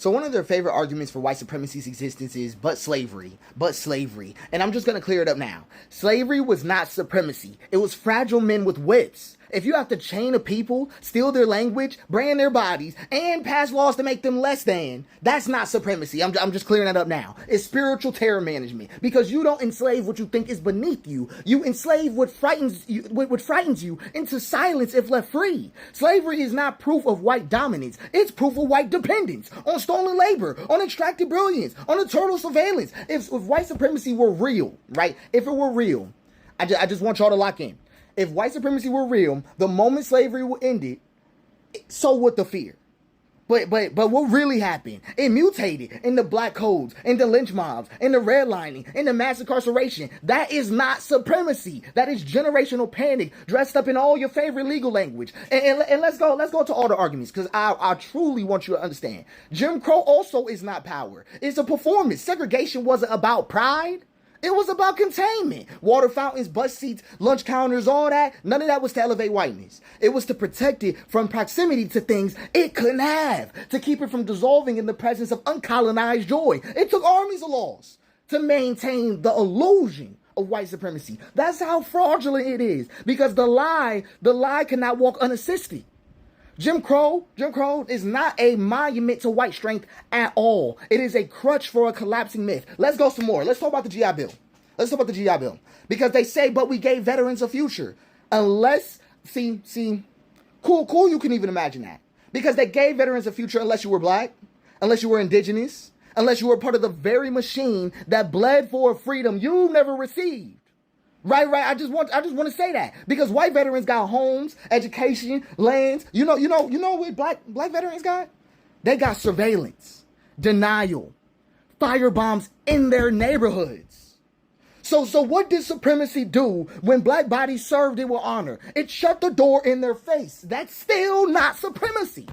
So one of their favorite arguments for white supremacy's existence is but slavery. And I'm just going to clear it up now. Slavery was not supremacy. It was fragile men with whips. If you have to chain a people, steal their language, brand their bodies, and pass laws to make them less than, that's not supremacy. I'm just clearing that up now. It's spiritual terror management, because you don't enslave what you think is beneath you. You enslave what frightens you into silence if left free. Slavery is not proof of white dominance. It's proof of white dependence on stolen labor, on extracted brilliance, on eternal surveillance. If white supremacy were real, right? If it were real, I just want y'all to lock in. If white supremacy were real, the moment slavery ended, so would the fear. But what really happened? It mutated into black codes, into lynch mobs, into redlining, into mass incarceration. That is not supremacy. That is generational panic dressed up in all your favorite legal language. And let's go to all the arguments, because I truly want you to understand. Jim Crow also is not power. It's a performance. Segregation wasn't about pride. It was about containment. Water fountains, bus seats, lunch counters, all that. None of that was to elevate whiteness. It was to protect it from proximity to things it couldn't have, to keep it from dissolving in the presence of uncolonized joy. It took armies of laws to maintain the illusion of white supremacy. That's how fraudulent it is, because the lie cannot walk unassisted. Jim Crow is not a monument to white strength at all. It is a crutch for a collapsing myth. Let's go some more. Let's talk about the GI Bill. Because they say, but we gave veterans a future. Unless, cool, you can even imagine that. Because they gave veterans a future unless you were black, unless you were indigenous, unless you were part of the very machine that bled for a freedom you never received. Right. I just want to say that, because white veterans got homes, education, lands. You know what black veterans got? They got surveillance, denial, firebombs in their neighborhoods. So what did supremacy do when black bodies served it with honor? It shut the door in their face. That's still not supremacy.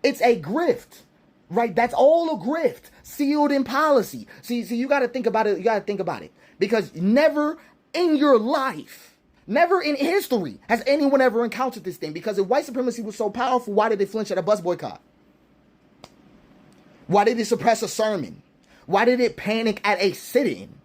It's a grift. Right? That's all a grift, sealed in policy. See, you got to think about it. Because never in your life, never in history has anyone ever encountered this thing. Because if white supremacy was so powerful, why did they flinch at a bus boycott? Why did it suppress a sermon? Why did it panic at a sit-in?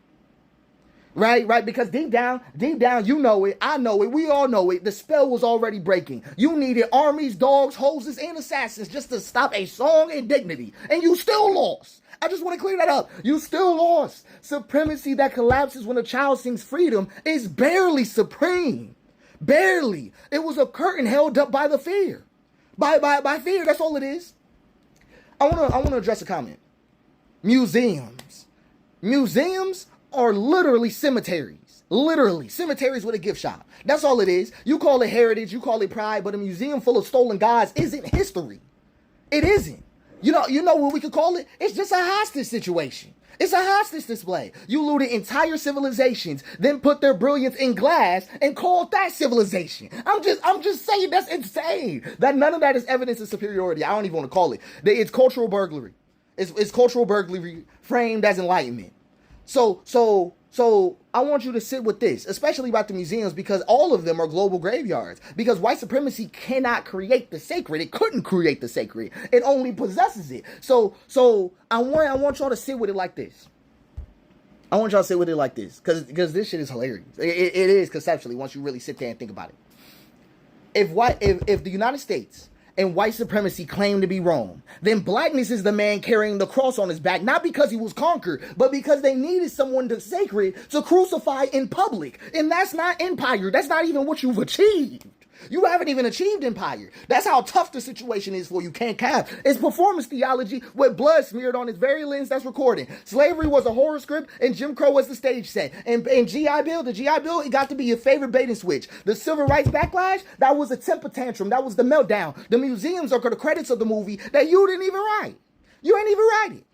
Right? Because deep down, you know it, I know it, we all know it. The spell was already breaking. You needed armies, dogs, hoses, and assassins just to stop a song and dignity. And you still lost. I just want to clear that up. You still lost. Supremacy that collapses when a child sings freedom is barely supreme. Barely. It was a curtain held up by the fear. By fear, that's all it is. I want to address a comment. Museums are literally cemeteries. Literally. Cemeteries with a gift shop. That's all it is. You call it heritage, you call it pride, but a museum full of stolen gods isn't history. It isn't. You know what we could call it? It's just a hostage situation. It's a hostage display. You looted entire civilizations, then put their brilliance in glass and called that civilization. I'm just saying, that's insane. That none of that is evidence of superiority. I don't even want to call it. It's cultural burglary. It's cultural burglary framed as enlightenment. So I want you to sit with this, especially about the museums, because all of them are global graveyards. Because white supremacy cannot create the sacred. It couldn't create the sacred. It only possesses it. So I want y'all to sit with it like this. I want y'all to sit with it like this, because this shit is hilarious. It is conceptually once you really sit there and think about it. If the United States and white supremacy claim to be Rome, then blackness is the man carrying the cross on his back, not because he was conquered, but because they needed someone sacred to crucify in public. And that's not empire. That's not even what you've achieved. You haven't even achieved empire. That's how tough the situation is for you, Can't Cap. It's performance theology with blood smeared on its very lens that's recording. Slavery was a horror script, and Jim Crow was the stage set. And the GI Bill, it got to be your favorite bait and switch. The civil rights backlash, that was a temper tantrum. That was the meltdown. The museums are the credits of the movie that you didn't even write. You ain't even write it.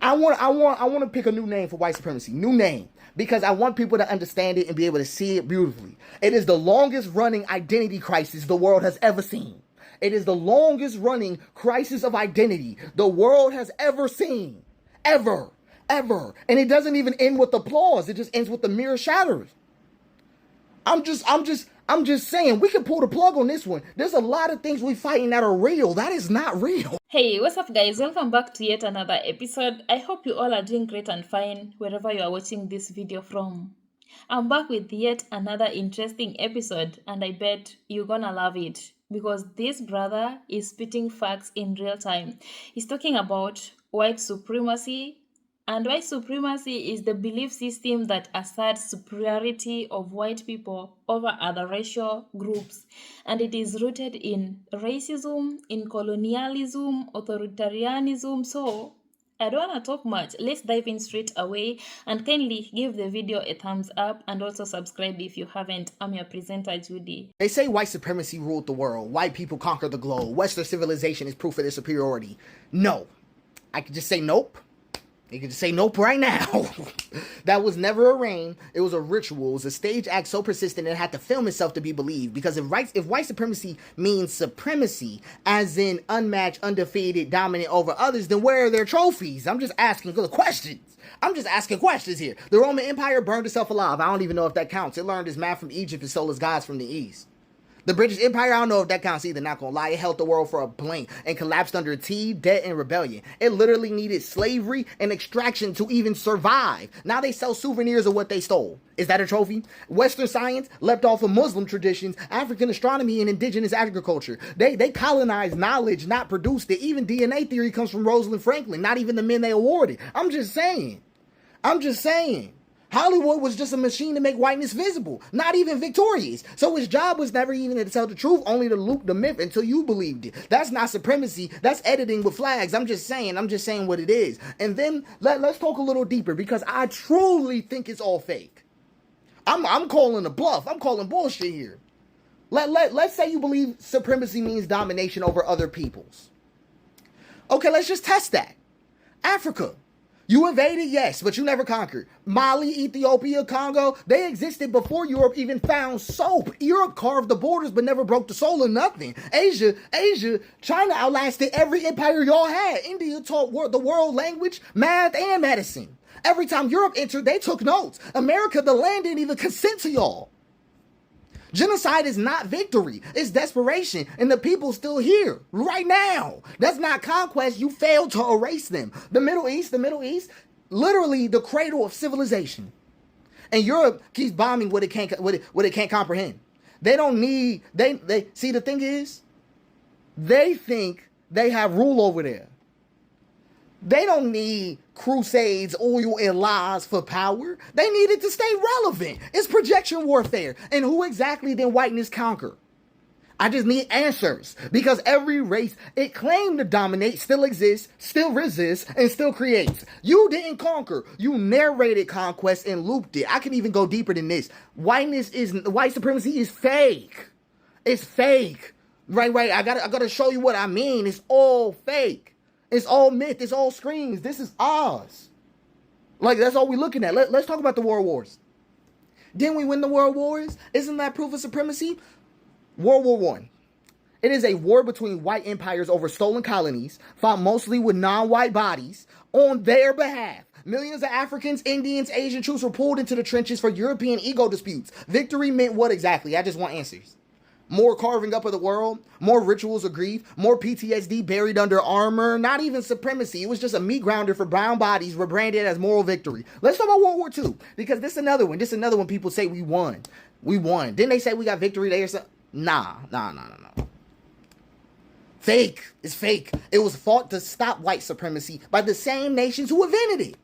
I want to pick a new name for white supremacy. New name. Because I want people to understand it and be able to see it beautifully. It is the longest running identity crisis the world has ever seen. It is the longest running crisis of identity the world has ever seen. Ever. And it doesn't even end with applause. It just ends with the mirror shatters. I'm just I'm just saying, we can pull the plug on this one. There's a lot of things we fighting that are real. That is not real. Hey, what's up, guys? Welcome back to yet another episode. I hope you all are doing great and fine wherever you are watching this video from. I'm back with yet another interesting episode, and I bet you're gonna love it because this brother is spitting facts in real time. He's talking about white supremacy. And white supremacy is the belief system that asserts superiority of white people over other racial groups. And it is rooted in racism, in colonialism, authoritarianism. So, I don't want to talk much. Let's dive in straight away. And kindly give the video a thumbs up and also subscribe if you haven't. I'm your presenter, Judy. They say white supremacy ruled the world. White people conquered the globe. Western civilization is proof of their superiority. No. I could just say nope. You can just say nope right now. That was never a reign. It was a ritual. It was a stage act so persistent it had to film itself to be believed. Because if white supremacy means supremacy, as in unmatched, undefeated, dominant over others, then where are their trophies? I'm just asking good questions. I'm just asking questions here. The Roman Empire burned itself alive. I don't even know if that counts. It learned its math from Egypt and stole its gods from the East. The British Empire, I don't know if that counts either, not gonna lie. It held the world for a blink and collapsed under debt, and rebellion. It literally needed slavery and extraction to even survive. Now they sell souvenirs of what they stole. Is that a trophy? Western science leapt off of Muslim traditions, African astronomy, and indigenous agriculture. They colonized knowledge, not produced it. Even DNA theory comes from Rosalind Franklin, not even the men they awarded. I'm just saying. Hollywood was just a machine to make whiteness visible, not even victorious. So his job was never even to tell the truth, only to loop the myth until you believed it. That's not supremacy. That's editing with flags. I'm just saying what it is. And then let's talk a little deeper because I truly think it's all fake. I'm calling a bluff. I'm calling bullshit here. Let's say you believe supremacy means domination over other peoples. Okay, let's just test that. Africa. You invaded, yes, but you never conquered. Mali, Ethiopia, Congo, they existed before Europe even found soap. Europe carved the borders but never broke the soul of nothing. Asia, China outlasted every empire y'all had. India taught the world language, math, and medicine. Every time Europe entered, they took notes. America, the land, didn't even consent to y'all. Genocide is not victory. It's desperation. And the people still here right now. That's not conquest. You failed to erase them. The Middle East, literally the cradle of civilization. And Europe keeps bombing what it can't comprehend. They don't need, they see, the thing is, they think they have rule over there. They don't need crusades, oil, and lies for power. They need it to stay relevant. It's projection warfare. And who exactly did whiteness conquer? I just need answers. Because every race it claimed to dominate still exists, still resists, and still creates. You didn't conquer. You narrated conquest and looped it. I can even go deeper than this. White supremacy is fake. It's fake. Right. I gotta show you what I mean. It's all fake. It's all myth. It's all screams. This is Oz. Like, that's all we're looking at. Let's talk about the world wars. Didn't we win the world wars? Isn't that proof of supremacy? World War I. It is a war between white empires over stolen colonies, fought mostly with non-white bodies on their behalf. Millions of Africans, Indians, Asian troops were pulled into the trenches for European ego disputes. Victory meant what exactly? I just want answers. More carving up of the world, more rituals of grief, more PTSD buried under armor, not even supremacy. It was just a meat grounder for brown bodies rebranded as moral victory. Let's talk about World War II, because this is another one. This is another one people say we won. We won. Didn't they say we got victory there or something? Nah. Fake. It's fake. It was fought to stop white supremacy by the same nations who invented it.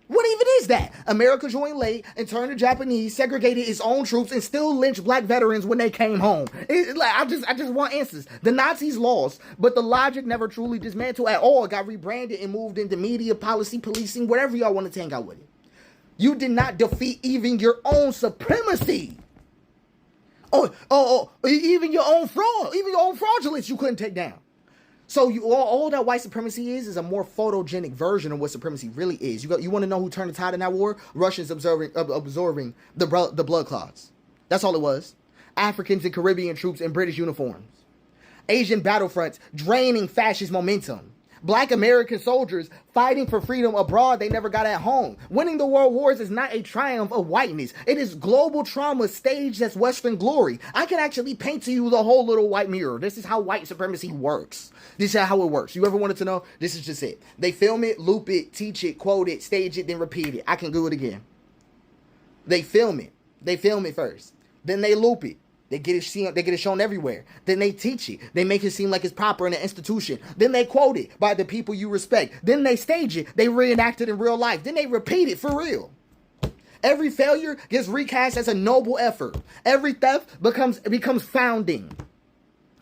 What even is that? America joined late and turned the Japanese, segregated its own troops, and still lynched black veterans when they came home. I just want answers. The Nazis lost, but the logic never truly dismantled at all. It got rebranded and moved into media, policy, policing, whatever y'all want to tank out with it. You did not defeat even your own supremacy. Even your own fraudulence you couldn't take down. So all that white supremacy is a more photogenic version of what supremacy really is. You want to know who turned the tide in that war? Russians absorbing the blood clots. That's all it was. Africans and Caribbean troops in British uniforms. Asian battlefronts draining fascist momentum. Black American soldiers fighting for freedom abroad they never got at home. Winning the world wars is not a triumph of whiteness. It is global trauma staged as Western glory. I can actually paint to you the whole little white mirror. This is how white supremacy works. This is how it works. You ever wanted to know? This is just it. They film it, loop it, teach it, quote it, stage it, then repeat it. I can do it again. They film it. They film it first. Then they loop it. They get it shown everywhere. Then they teach it. They make it seem like it's proper in an institution. Then they quote it by the people you respect. Then they stage it. They reenact it in real life. Then they repeat it for real. Every failure gets recast as a noble effort. Every theft becomes founding.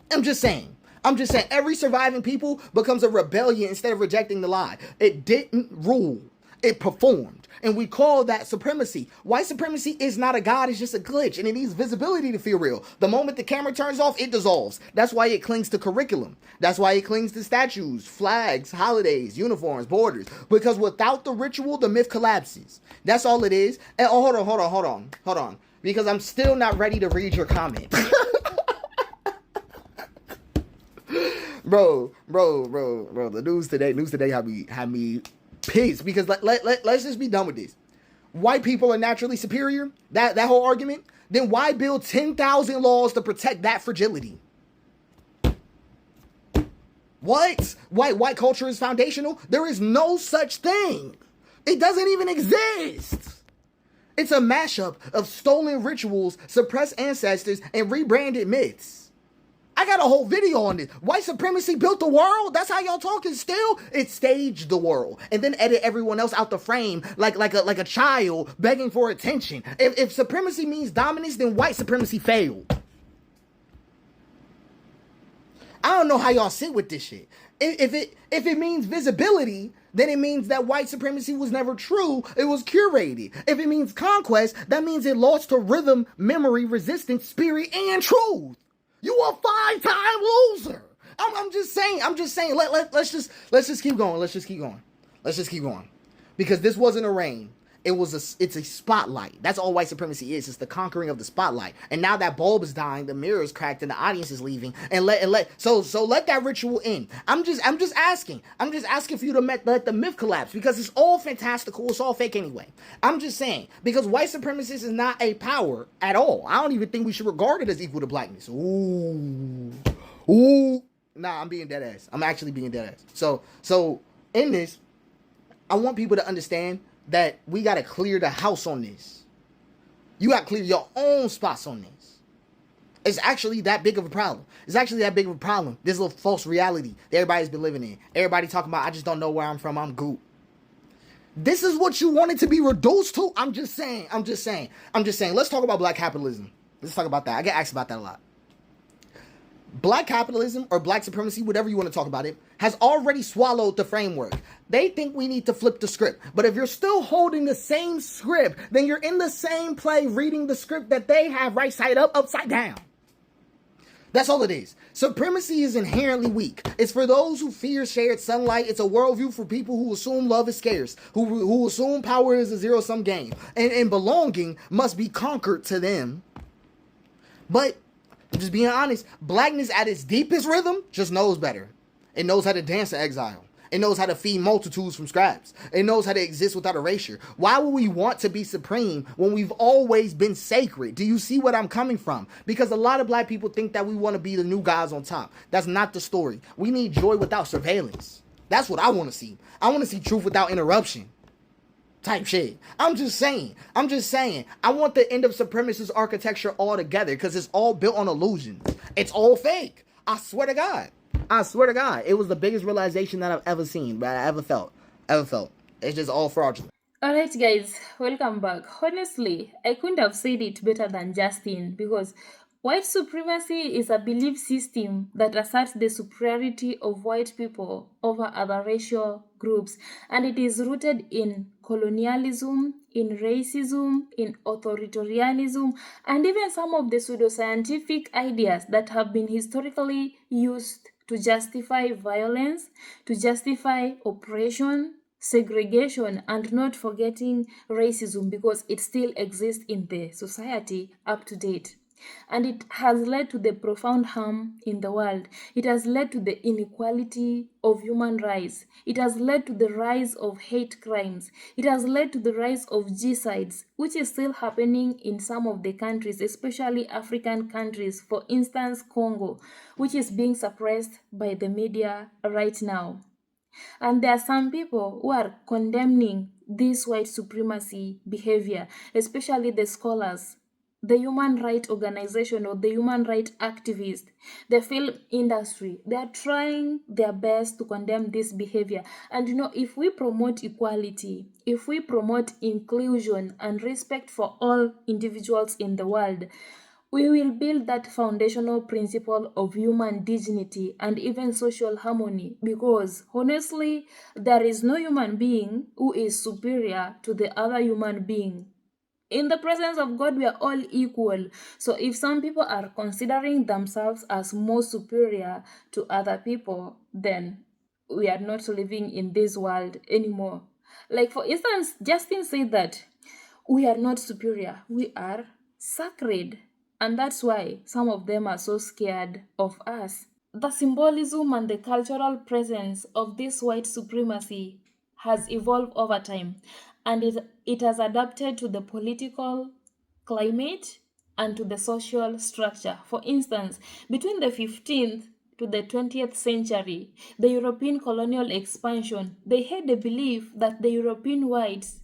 I'm just saying. Every surviving people becomes a rebellion instead of rejecting the lie. It didn't rule. It performed. And we call that supremacy. White supremacy is not a god, it's just a glitch. And it needs visibility to feel real. The moment the camera turns off, it dissolves. That's why it clings to curriculum. That's why it clings to statues, flags, holidays, uniforms, borders. Because without the ritual, the myth collapses. That's all it is. And hold on. Because I'm still not ready to read your comment. Bro, the news today had me pissed, because let's just be done with this. White people are naturally superior, that whole argument. Then why build 10,000 laws to protect that fragility? What? White culture is foundational? There is no such thing. It doesn't even exist. It's a mashup of stolen rituals, suppressed ancestors, and rebranded myths. I got a whole video on this. White supremacy built the world? That's how y'all talking still? It staged the world and then edit everyone else out the frame like a child begging for attention. If supremacy means dominance, then white supremacy failed. I don't know how y'all sit with this shit. If it means visibility, then it means that white supremacy was never true. It was curated. If it means conquest, that means it lost to rhythm, memory, resistance, spirit, and truth. You a 5-time loser. I'm just saying. Let's just keep going. Because this wasn't a reign. It's a spotlight. That's all white supremacy is. It's the conquering of the spotlight. And now that bulb is dying, the mirror is cracked, and the audience is leaving. So let that ritual end. I'm just asking for you to let the myth collapse, because it's all fantastical. It's all fake anyway. I'm just saying, because white supremacy is not a power at all. I don't even think we should regard it as equal to blackness. Ooh. Nah, I'm being dead ass. I'm actually being dead ass. So in this, I want people to understand that we got to clear the house on this. You got to clear your own spots on this. It's actually that big of a problem. This little false reality that everybody's been living in. Everybody talking about, I just don't know where I'm from, I'm goop. This is what you want it to be reduced to? I'm just saying. Let's talk about black capitalism. Let's talk about that. I get asked about that a lot. Black capitalism, or black supremacy, whatever you want to talk about it, has already swallowed the framework. They think we need to flip the script. But if you're still holding the same script, then you're in the same play reading the script that they have right side up, upside down. That's all it is. Supremacy is inherently weak. It's for those who fear shared sunlight. It's a worldview for people who assume love is scarce, who assume power is a zero-sum game, and belonging must be conquered to them. But just being honest, blackness at its deepest rhythm just knows better. It knows how to dance in exile. It knows how to feed multitudes from scraps. It knows how to exist without erasure. Why would we want to be supreme when we've always been sacred? Do you see what I'm coming from? Because a lot of black people think that we want to be the new guys on top. That's not the story. We need joy without surveillance. That's what I want to see. I want to see truth without interruption. Type shit. I'm just saying. I want the end of supremacist architecture altogether, because it's all built on illusions. It's all fake. I swear to God. It was the biggest realization that I've ever seen, but I ever felt. It's just all fraudulent. Alright, guys, welcome back. Honestly, I couldn't have said it better than Justin, because white supremacy is a belief system that asserts the superiority of white people over other racial groups, and it is rooted in colonialism, in racism, in authoritarianism, and even some of the pseudoscientific ideas that have been historically used to justify violence, to justify oppression, segregation, and not forgetting racism, because it still exists in the society up to date. And it has led to the profound harm in the world. It has led to the inequality of human rights. It has led to the rise of hate crimes. It has led to the rise of genocides, which is still happening in some of the countries, especially African countries. For instance, Congo, which is being suppressed by the media right now. And there are some people who are condemning this white supremacy behavior, especially the scholars, the human rights organization or the human rights activists, the film industry. They are trying their best to condemn this behavior. And if we promote equality, if we promote inclusion and respect for all individuals in the world, we will build that foundational principle of human dignity and even social harmony, because honestly, there is no human being who is superior to the other human being. In the presence of God, we are all equal. So if some people are considering themselves as more superior to other people, then we are not living in this world anymore. Like, for instance, Justin said that we are not superior, we are sacred. And that's why some of them are so scared of us. The symbolism and the cultural presence of this white supremacy has evolved over time, and it has adapted to the political climate and to the social structure. For instance, between the 15th to the 20th century, the European colonial expansion, they had the belief that the European whites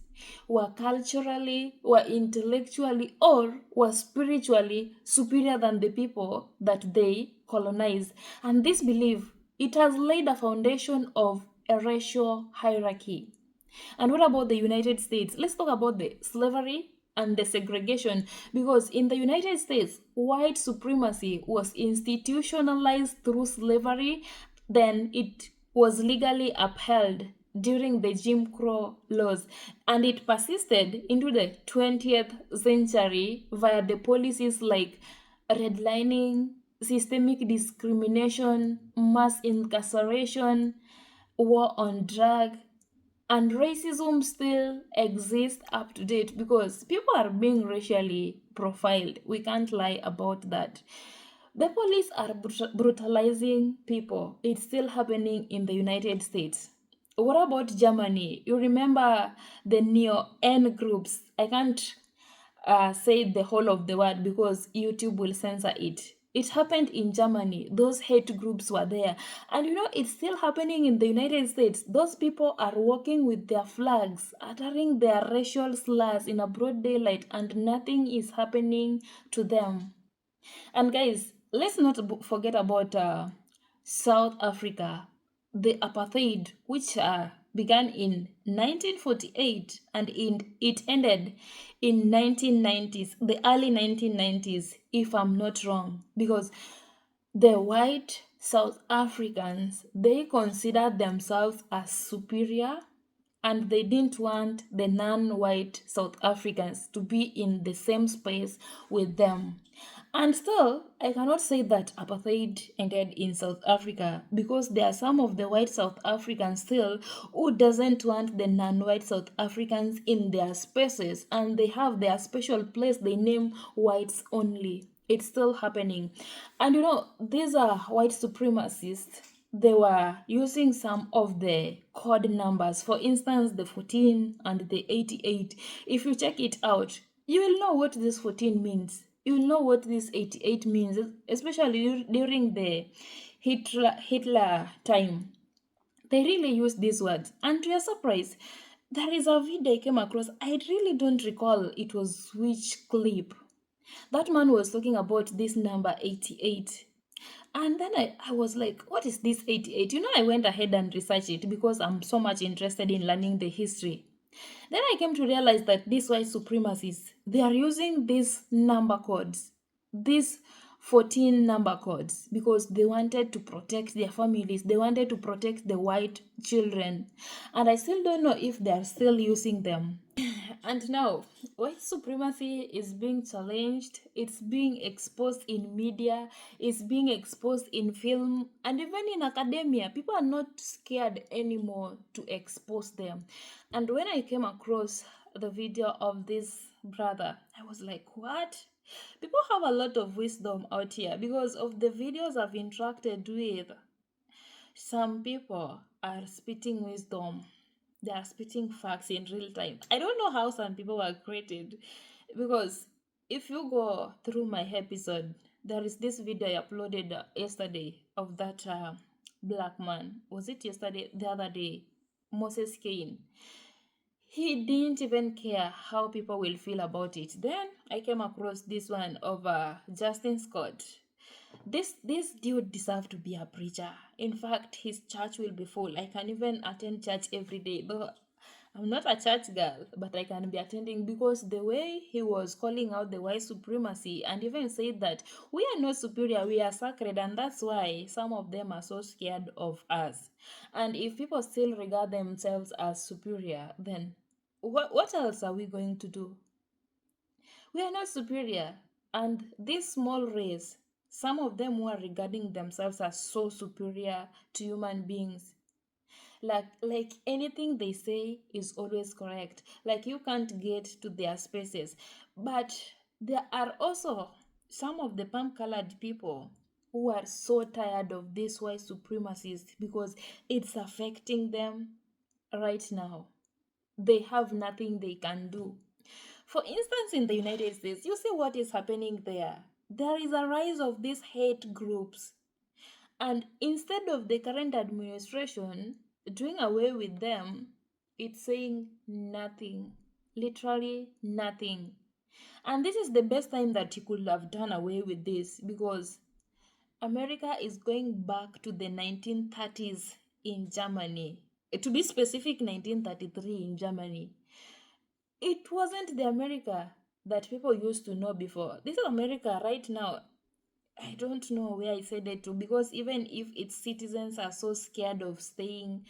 were culturally, were intellectually, or were spiritually superior than the people that they colonized. And this belief, it has laid a foundation of a racial hierarchy. And what about the United States? Let's talk about the slavery and the segregation, because in the United States, white supremacy was institutionalized through slavery, then it was legally upheld during the Jim Crow laws, and it persisted into the 20th century via the policies like redlining, systemic discrimination, mass incarceration, war on drug, and racism still exists up to date because people are being racially profiled. We can't lie about that. The police are brutalizing people. It's still happening in the United States. What about Germany? You remember the neo-N groups? I can't say the whole of the word because YouTube will censor it. It happened in Germany. Those hate groups were there. And it's still happening in the United States. Those people are walking with their flags, uttering their racial slurs in a broad daylight, and nothing is happening to them. And guys, let's not forget about South Africa, the apartheid, which began in 1948 and it ended in 1990s, the early 1990s, if I'm not wrong, because the white South Africans, they considered themselves as superior, and they didn't want the non-white South Africans to be in the same space with them. And still, I cannot say that apartheid ended in South Africa, because there are some of the white South Africans still who doesn't want the non-white South Africans in their spaces, and they have their special place they name whites only. It's still happening. And these are white supremacists. They were using some of the code numbers, for instance, the 14 and the 88. If you check it out, you will know what this 14 means. You will know what this 88 means, especially during the Hitler time. They really use these words. And to your surprise, there is a video I came across. I really don't recall it was which clip. That man was talking about this number 88. And then I was like, what is this 88? I went ahead and researched it because I'm so much interested in learning the history. Then I came to realize that these white supremacists, they are using these number codes, these 14 number codes, because they wanted to protect their families. They wanted to protect the white children. And I still don't know if they are still using them. And now, white supremacy is being challenged, it's being exposed in media, it's being exposed in film, and even in academia. People are not scared anymore to expose them. And when I came across the video of this brother, I was like, what? People have a lot of wisdom out here because of the videos I've interacted with. Some people are spitting wisdom. They are spitting facts in real time. I don't know how some people were created because if you go through my episode, there is this video I uploaded yesterday of that black man. Was it yesterday? The other day? Moses Kane. He didn't even care how people will feel about it. Then I came across this one of Justin Scott. This dude deserves to be a preacher. In fact, his church will be full. I can even attend church every day. Though I'm not a church girl, but I can be attending because the way he was calling out the white supremacy and even said that we are not superior, we are sacred, and that's why some of them are so scared of us. And if people still regard themselves as superior, then what else are we going to do? We are not superior. And this small race, some of them who are regarding themselves as so superior to human beings. Like anything they say is always correct. Like you can't get to their spaces. But there are also some of the palm-colored people who are so tired of this white supremacists because it's affecting them right now. They have nothing they can do. For instance, in the United States, you see what is happening there. There is a rise of these hate groups. And instead of the current administration doing away with them, it's saying nothing. Literally nothing. And this is the best time that you could have done away with this because America is going back to the 1930s in Germany. To be specific, 1933 in Germany. It wasn't the America that people used to know before. This is America right now. I don't know where I said it to because even if its citizens are so scared of staying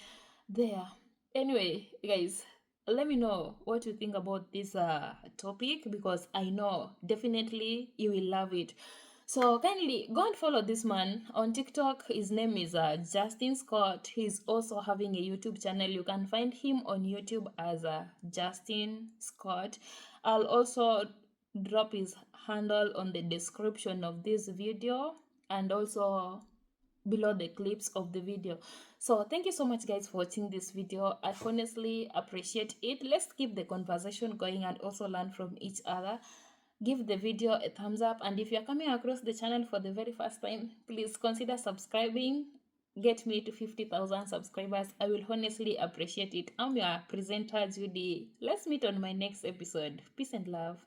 there. Anyway, guys, let me know what you think about this topic because I know definitely you will love it. So kindly go and follow this man on TikTok. His name is Justin Scott. He's also having a YouTube channel. You can find him on YouTube as Justin Scott. I'll also drop his handle on the description of this video and also below the clips of the video. So thank you so much guys for watching this video. I honestly appreciate it. Let's keep the conversation going and also learn from each other. Give the video a thumbs up, and if you're coming across the channel for the very first time, please consider subscribing. Get me to 50,000 subscribers. I will honestly appreciate it. I'm your presenter Judy. Let's meet on my next episode. Peace and love.